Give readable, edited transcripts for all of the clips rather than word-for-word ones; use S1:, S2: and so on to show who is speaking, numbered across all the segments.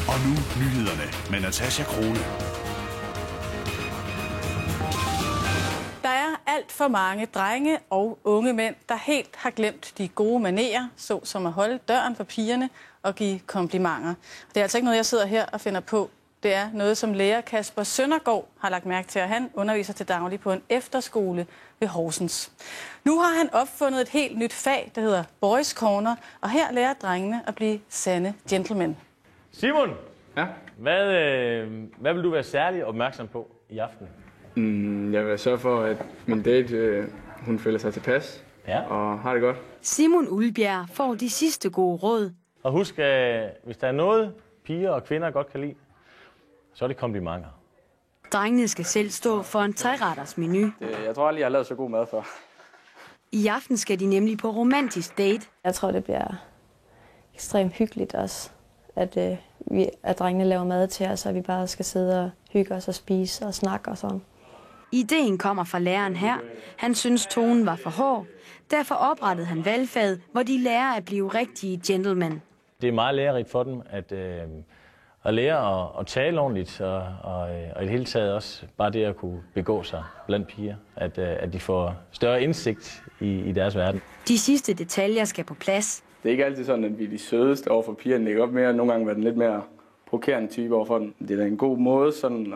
S1: Og nu nyhederne med Natasja Crone.
S2: Der er alt for mange drenge og unge mænd, der helt har glemt de gode manerer, såsom at holde døren for pigerne og give komplimenter. Det er altså ikke noget, jeg sidder her og finder på. Det er noget, som lærer Kasper Søndergaard har lagt mærke til, at han underviser til daglig på en efterskole ved Horsens. Nu har han opfundet et helt nyt fag, der hedder Boys Corner, og her lærer drengene at blive sande gentlemen.
S3: Simon,
S4: Ja?
S3: hvad vil du være særlig opmærksom på i aften?
S4: Jeg vil sørge for, at min date, hun føler sig tilpas og har det godt.
S5: Simon Ulbjerg får de sidste gode råd.
S3: Og husk, hvis der er noget, piger og kvinder godt kan lide, så er det komplimenter.
S5: Drengene skal selv stå for en 3-retters menu.
S4: Jeg tror aldrig, jeg har lavet så god mad før.
S5: I aften skal de nemlig på romantisk date.
S6: Jeg tror, det bliver ekstremt hyggeligt også, at drengene laver mad til os, og vi bare skal sidde og hygge os og spise og snakke og sådan.
S5: Ideen kommer fra læreren her. Han synes, tonen var for hård. Derfor oprettede han valgfaget, hvor de lærer at blive rigtige gentlemen.
S3: Det er meget lærerigt for dem at lære at tale ordentligt, og i det hele taget også bare det at kunne begå sig blandt piger. At de får større indsigt i deres verden.
S5: De sidste detaljer skal på plads.
S4: Det er ikke altid sådan, at vi er de sødeste overfor pigerne. Det kan godt mere nogle gange være den lidt mere provokerende type overfor dem. Det er da en god måde sådan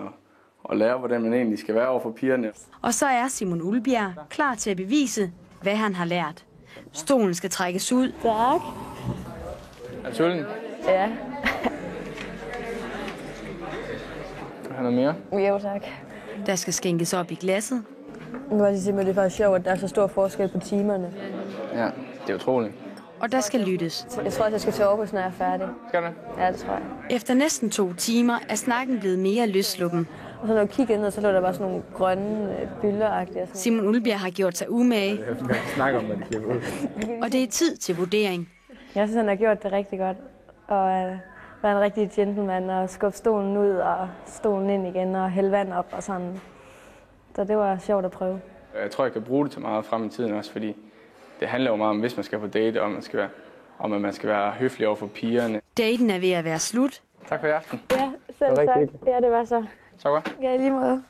S4: at lære, hvordan man egentlig skal være overfor pigerne.
S5: Og så er Simon Ulbjerg klar til at bevise, hvad han har lært. Stolen skal trækkes ud.
S6: Tak.
S4: Er du sulten?
S6: Ja.
S4: Har du mere?
S6: Jo, tak.
S5: Der skal skænkes op i glasset.
S6: Nu vil jeg sige, at det er faktisk sjovt, at der er så stor forskel på timerne.
S4: Ja, det er utroligt.
S5: Og der skal lyttes.
S6: Jeg tror, at jeg skal til Aarhus, når jeg er færdig.
S4: Skal du?
S6: Ja, det tror jeg.
S5: Efter næsten 2 timer er snakken blevet mere løssluppen.
S6: Og så når jeg kiggede ind, så lå der bare sådan nogle grønne bylder-agtige.
S5: Simon Ulbjerg har gjort sig umage,
S4: Jeg snakker om, at det bliver ud.
S5: og det er tid til vurdering.
S6: Jeg synes, han har gjort det rigtig godt. Og været en rigtig gentleman og skubbe stolen ud og stolen ind igen og hælde vand op og sådan. Så det var sjovt at prøve.
S4: Jeg tror, jeg kan bruge det til meget frem i tiden også, fordi det handler jo meget om, hvis man skal på date, om at man skal være høflig over for pigerne.
S5: Daten er ved at være slut.
S4: Tak for i aften.
S6: Ja, selv tak. Ja, det var så.
S4: Så godt.
S6: Ja, i lige måde.